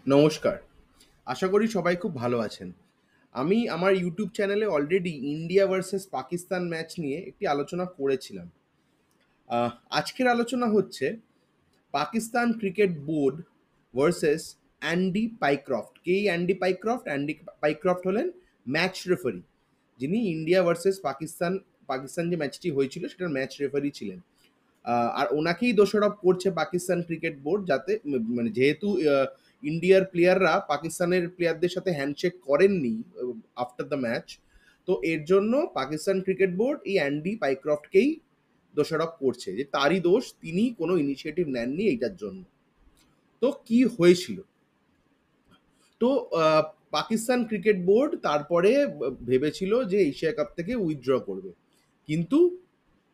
নমস্কার। আশা করি সবাই খুব ভালো আছেন। আমি আমার ইউটিউব চ্যানেলে already India versus Pakistan match নিয়ে একটি আলোচনা করেছিলাম। আজকের আলোচনা হচ্ছে Pakistan cricket board versus Andy Pycroft. কে এই অ্যান্ডি পাইক্রফট? অ্যান্ডি পাইক্রফট হলেন ম্যাচ রেফারি, যিনি ইন্ডিয়া ভার্সেস পাকিস্তান পাকিস্তান যে ম্যাচটি হয়েছিল সেটার ম্যাচ রেফারি ছিলেন। আর ওনাকেই দোষারোপ করছে পাকিস্তান ক্রিকেট বোর্ড, যাতে মানে যেহেতু ইন্ডিয়ার প্লেয়াররা পাকিস্তানের প্লেয়ারদের সাথে হ্যান্ডশেক করেননি আফটার দ্য ম্যাচ, তো এর জন্য পাকিস্তান ক্রিকেট বোর্ড এই অ্যান্ডি পাইক্রফটকেই দোষারোপ করছে যে তারই দোষ, তিনি কোনো ইনিশিয়েটিভ নেননি এইটার জন্য। তো কি হয়েছিল? তো আহ, পাকিস্তান ক্রিকেট বোর্ড তারপরে ভেবেছিল যে এশিয়া কাপ থেকে উইথড্র করবে, কিন্তু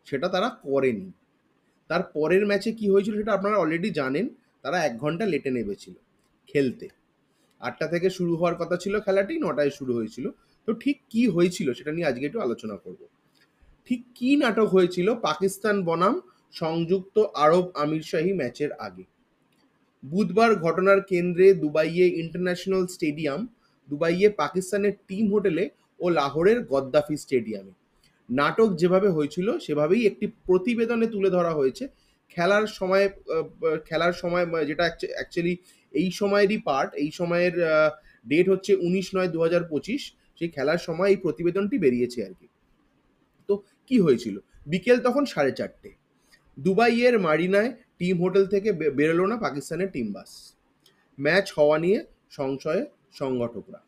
সেটা তারা করেনি। তার পরের ম্যাচে কি হয়েছিল সেটা আপনারা অলরেডি জানেন। তারা ১ ঘন্টা লেটে নেমেছিল খেলতে। ৮টা থেকে শুরু হওয়ার কথা ছিল খেলাটি, ৯টায় শুরু হয়েছিল। তো ঠিক কি হয়েছিল সেটা নিয়ে আজকে একটু আলোচনা করব। ঠিক কি নাটক হয়েছিল পাকিস্তান বনাম সংযুক্ত আরব আমিরশাহী ম্যাচের আগে? বুধবার ঘটনার কেন্দ্রে দুবাইয়ে ইন্টারন্যাশনাল স্টেডিয়াম, দুবাইয়ে পাকিস্তানের টিম হোটেলে ও লাহোরের গদ্দাফি স্টেডিয়ামে। নাটক যেভাবে হয়েছিল সেভাবেই একটি প্রতিবেদনে তুলে ধরা হয়েছে। খেলার সময় খেলার সময় যেটা অ্যাকচুয়ালি এই সময়েরই পার্ট, এই সময়ের ডেট হচ্ছে ১৯/৯/২০২৫। সেই খেলার সময় এই প্রতিবেদনটি বেরিয়েছে আর কি। তো কি হয়েছিল? বিকেল তখন 4:30। দুবাইয়ের মারিনায় টিম হোটেল থেকে বেরোলো না পাকিস্তানের টিম বাস। ম্যাচ হওয়া নিয়ে সংশয়ে সংগঠকরা।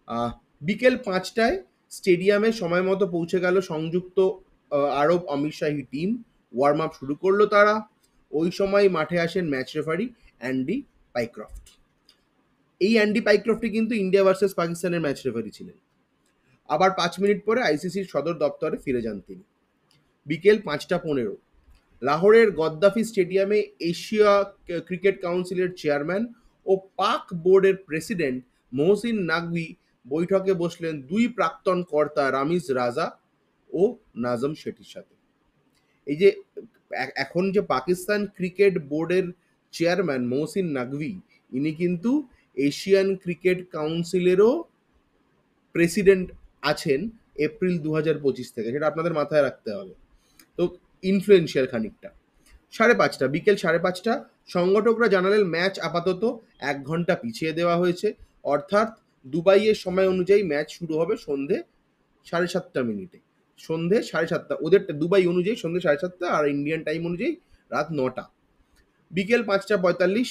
আহ, বিকেল 5টায় স্টেডিয়ামে সময় মতো পৌঁছে গেল সংযুক্ত আরব আমিরশাহী টিম। ওয়ার্ম আপ শুরু করলো তারা। ওই সময় মাঠে আসেন ম্যাচ রেফারি অ্যান্ডি পাইক্রফট। এই অ্যান্ডি পাইক্রফটই কিন্তু ইন্ডিয়া ভার্সেস পাকিস্তানের ম্যাচ রেফারি ছিলেন। আবার 5 মিনিট পরে আইসিসির সদর দপ্তরে ফিরে যান তিনি। বিকেল 5টা 15, লাহোরের গদ্দাফি স্টেডিয়ামে এশিয়া ক্রিকেট কাউন্সিলের চেয়ারম্যান ও পাক বোর্ডের প্রেসিডেন্ট মহসিন নাকভি বৈঠকে বসলেন দুই প্রাক্তন কর্তা রামিজ রাজা ও নাজম শেঠির সাথে। এই যে এখন যে পাকিস্তান ক্রিকেট বোর্ডের চেয়ারম্যান মহসিন নাকভি, ইনি কিন্তু এশিয়ান ক্রিকেট কাউন্সিলেরও প্রেসিডেন্ট আছেন এপ্রিল ২০২৫ থেকে, সেটা আপনাদের মাথায় রাখতে হবে। তো ইনফ্লুয়েন্সিয়াল খানিকটা। 5:30, বিকেল 5:30, সংগঠকরা জানালেন ম্যাচ আপাতত ১ ঘন্টা পিছিয়ে দেওয়া হয়েছে। অর্থাৎ দুবাইয়ের সময় অনুযায়ী ম্যাচ শুরু হবে সন্ধে 7:30। সন্ধে 7:30 ওদের দুবাই অনুযায়ী সন্ধে 7:30, আর ইন্ডিয়ান টাইম অনুযায়ী রাত 9টা। বিকেল 5টা 45,